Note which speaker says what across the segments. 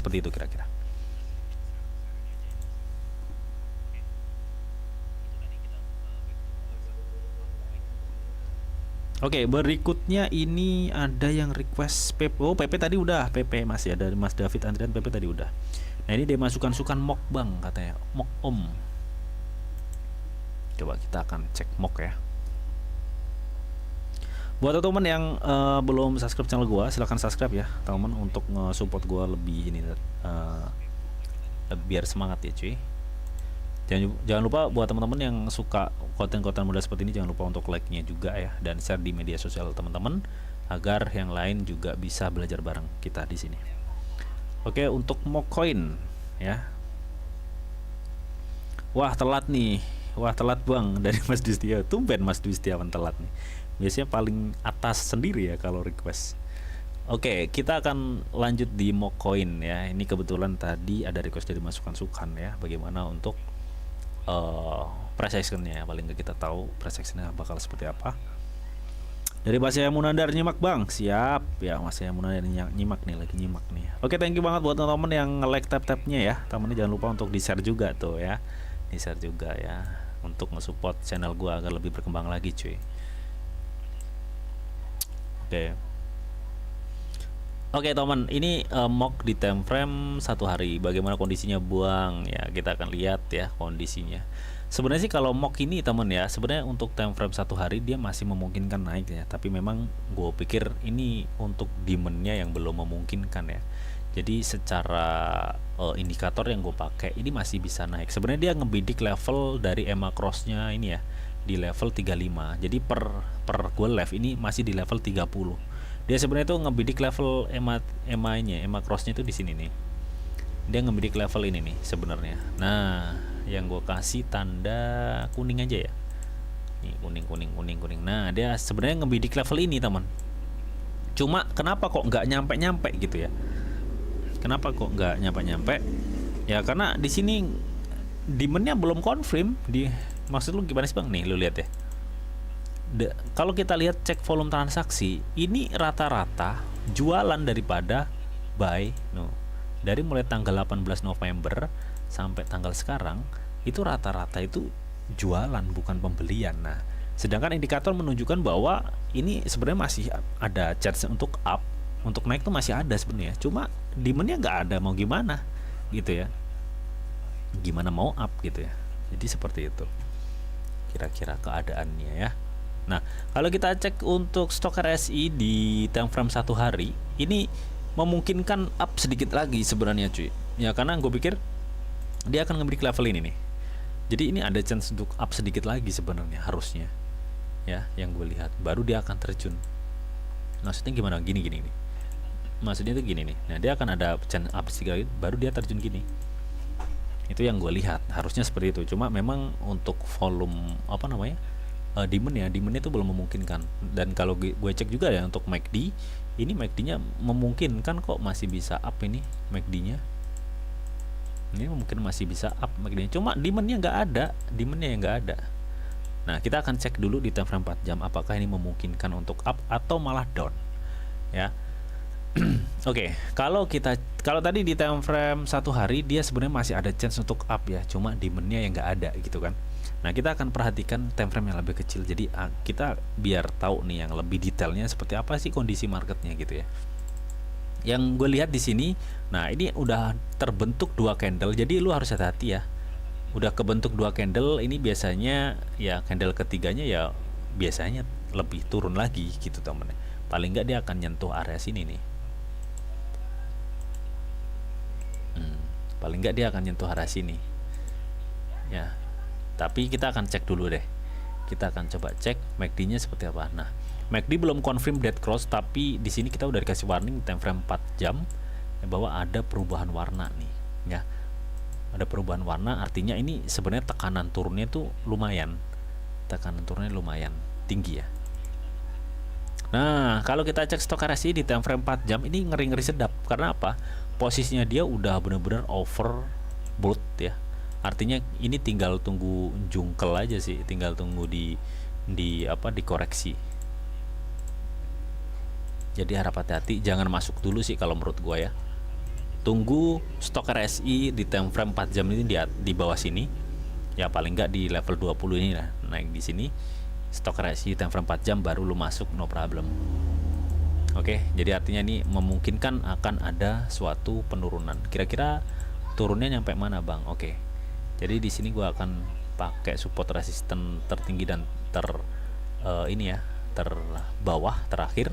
Speaker 1: seperti itu kira-kira. Oke, berikutnya ini ada yang request PP. Oh, PP tadi udah, PP masih ada Mas David Andrian, PP tadi udah. Nah, ini dia masukkan sukan mock bang katanya, mock om. Coba kita akan cek mock ya. Buat teman-teman yang belum subscribe channel gua, silahkan subscribe ya, teman-teman, untuk nge-support gua lebih ini, biar semangat ya cuy. Jangan lupa buat teman-teman yang suka konten-konten model seperti ini, jangan lupa untuk like-nya juga ya, dan share di media sosial teman-teman agar yang lain juga bisa belajar bareng kita di sini. Oke, untuk mock coin ya. Wah, telat nih. Wah, telat bang dari Mas Dwistia. Tumben Mas Dwistiawan telat nih. Biasanya paling atas sendiri ya kalau request. Oke, kita akan lanjut di mock coin ya. Ini kebetulan tadi ada request dari masukan Sukan ya. Bagaimana untuk price actionnya, paling nggak kita tahu price actionnya bakal seperti apa. Dari Mas Yaya Munandar, nyimak bang. Siap ya, Mas Yaya Munandar nyimak nih, lagi nyimak nih. Oke, thank you banget buat teman-teman yang nge-like tab-tabnya ya. Temennya jangan lupa untuk di-share juga tuh ya. Di-share juga ya, untuk nge-support channel gua agar lebih berkembang lagi cuy. Oke teman, ini mock di time frame 1 hari. Bagaimana kondisinya buang ya, kita akan lihat ya kondisinya. Sebenarnya sih kalau mock ini teman ya, sebenarnya untuk time frame 1 hari dia masih memungkinkan naik ya, tapi memang gue pikir ini untuk demandnya yang belum memungkinkan ya. Jadi secara indikator yang gue pakai ini masih bisa naik. Sebenarnya dia ngebidik level dari EMA crossnya ini ya di level 35. Jadi per gue live ini masih di level 30. Dia sebenarnya tuh ngebidik level EMA crossnya itu di sini nih. Dia ngebidik level ini nih sebenarnya. Nah, yang gue kasih tanda kuning aja ya. Nih kuning. Nah, dia sebenarnya ngebidik level ini teman. Cuma kenapa kok nggak nyampe gitu ya? Kenapa kok nggak nyampe? Ya karena di sini demandnya belum confirm. Maksud lu gimana sih bang? Nih lu lihat ya. Kalau kita lihat cek volume transaksi, ini rata-rata jualan daripada buy. Dari mulai tanggal 18 November sampai tanggal sekarang itu rata-rata itu jualan, bukan pembelian. Nah, sedangkan indikator menunjukkan bahwa ini sebenarnya masih ada chance untuk up, untuk naik tuh masih ada sebenarnya. Cuma demandnya nggak ada, mau gimana gitu ya? Gimana mau up gitu ya? Jadi seperti itu kira-kira keadaannya ya. Nah, kalau kita cek untuk stok RSI di time frame 1 hari, ini memungkinkan up sedikit lagi sebenarnya cuy. Ya karena gue pikir dia akan ngebreak level ini nih. Jadi ini ada chance untuk up sedikit lagi sebenarnya harusnya. Ya, yang gue lihat baru dia akan terjun. Maksudnya gimana? Gini nih. Maksudnya itu gini nih. Nah, dia akan ada chance up sedikit lagi, baru dia terjun gini. Itu yang gue lihat, harusnya seperti itu. Cuma memang untuk volume demandnya itu belum memungkinkan. Dan kalau gue cek juga ya untuk MACD, ini MACD-nya memungkinkan kok masih bisa up ini MACD-nya. Ini mungkin masih bisa up MACD-nya. Cuma demandnya nggak ada. Nah, kita akan cek dulu di time frame 4 jam apakah ini memungkinkan untuk up atau malah down. Ya. Oke, kalau tadi di time frame 1 hari dia sebenarnya masih ada chance untuk up ya, cuma demandnya yang nggak ada gitu kan. Nah, kita akan perhatikan time frame yang lebih kecil. Jadi kita biar tahu nih yang lebih detailnya seperti apa sih kondisi marketnya gitu ya. Yang gue lihat di sini, nah ini udah terbentuk 2 candle, jadi lu harus hati-hati ya. Udah kebentuk 2 candle, ini biasanya ya candle ketiganya ya biasanya lebih turun lagi gitu temen. Paling nggak dia akan nyentuh area sini nih. Paling nggak dia akan nyentuh area sini ya, tapi kita akan cek dulu deh. Kita akan coba cek MACD nya seperti apa. Nah, MACD belum confirm dead cross, tapi di sini kita udah dikasih warning time frame 4 jam ya, bahwa ada perubahan warna nih ya. Ada perubahan warna, artinya ini sebenarnya tekanan turunnya tuh lumayan tinggi ya. Nah, kalau kita cek stok RSI di time frame 4 jam ini ngeri-ngeri sedap. Karena apa? Posisinya dia udah bener-bener overbought ya. Artinya ini tinggal tunggu jungkel aja sih, tinggal tunggu dikoreksi. Jadi harap hati-hati, jangan masuk dulu sih kalau menurut gua ya. tunggu stok RSI di time frame 4 jam ini di bawah sini ya, paling nggak di level 20 ini lah, naik di sini stok RSI time frame 4 jam baru lu masuk, no problem. Oke, jadi artinya ini memungkinkan akan ada suatu penurunan. Kira-kira turunnya nyampe mana bang? Oke, jadi di sini gua akan pakai support resisten tertinggi dan terbawah terakhir.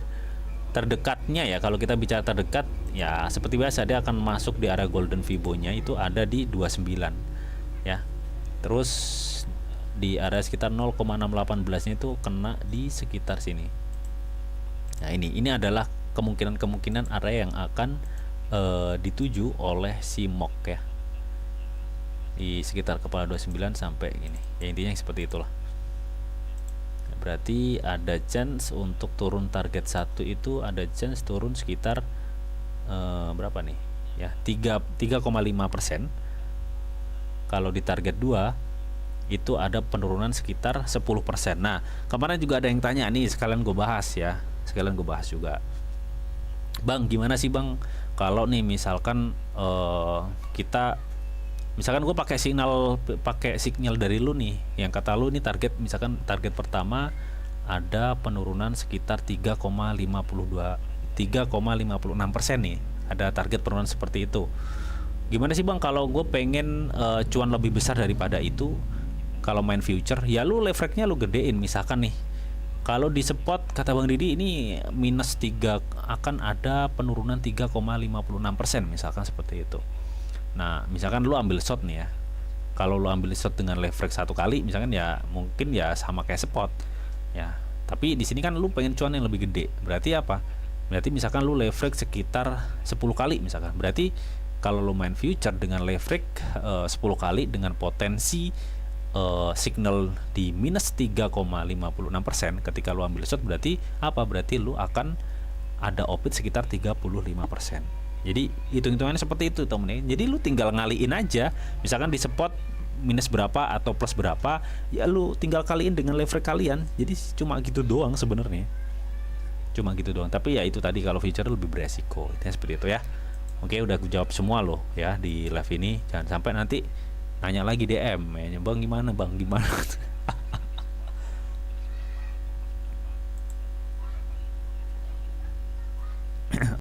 Speaker 1: Terdekatnya ya, kalau kita bicara terdekat ya seperti biasa dia akan masuk di area golden Fibo-nya itu ada di 29 ya. Terus di area sekitar 0,618-nya itu kena di sekitar sini. Nah, ini adalah kemungkinan area yang akan dituju oleh si MOK ya. Di sekitar kepala 29 sampai gini. Ya intinya seperti itulah. Berarti ada chance untuk turun target 1 itu ada chance turun sekitar berapa nih ya, 3,5%. Kalau di target 2 itu ada penurunan sekitar 10%. Nah kemarin juga ada yang tanya nih, sekalian gue bahas ya, juga bang, gimana sih bang kalau nih misalkan misalkan gue pakai signal dari lu nih, yang kata lu ini target, misalkan target pertama ada penurunan sekitar 3,56% nih, ada target penurunan seperti itu. Gimana sih bang kalau gue pengen cuan lebih besar daripada itu kalau main future? Ya lu leverage-nya lu gedein, misalkan nih kalau di spot kata Bang Didi ini minus 3 akan ada penurunan 3,56%, misalkan seperti itu. Nah, misalkan lu ambil shot nih ya. Kalau lu ambil shot dengan leverage 1 kali, misalkan ya mungkin ya sama kayak spot. Ya, tapi di sini kan lu pengen cuan yang lebih gede. Berarti apa? Berarti misalkan lu leverage sekitar 10 kali misalkan. Berarti kalau lu main future dengan leverage 10 kali dengan potensi signal di minus 3,56% ketika lu ambil shot, berarti apa? Berarti lu akan ada opit sekitar 35%. Jadi hitung-hitungannya seperti itu temen-temen. Jadi lu tinggal ngaliin aja, misalkan di spot minus berapa atau plus berapa, ya lu tinggal kaliin dengan leverage kalian. Jadi cuma gitu doang sebenarnya. Cuma gitu doang. Tapi ya itu tadi, kalau future lebih beresiko. Itu seperti itu ya. Oke, udah gue jawab semua loh ya di live ini. Jangan sampai nanti nanya lagi DM ya, bang gimana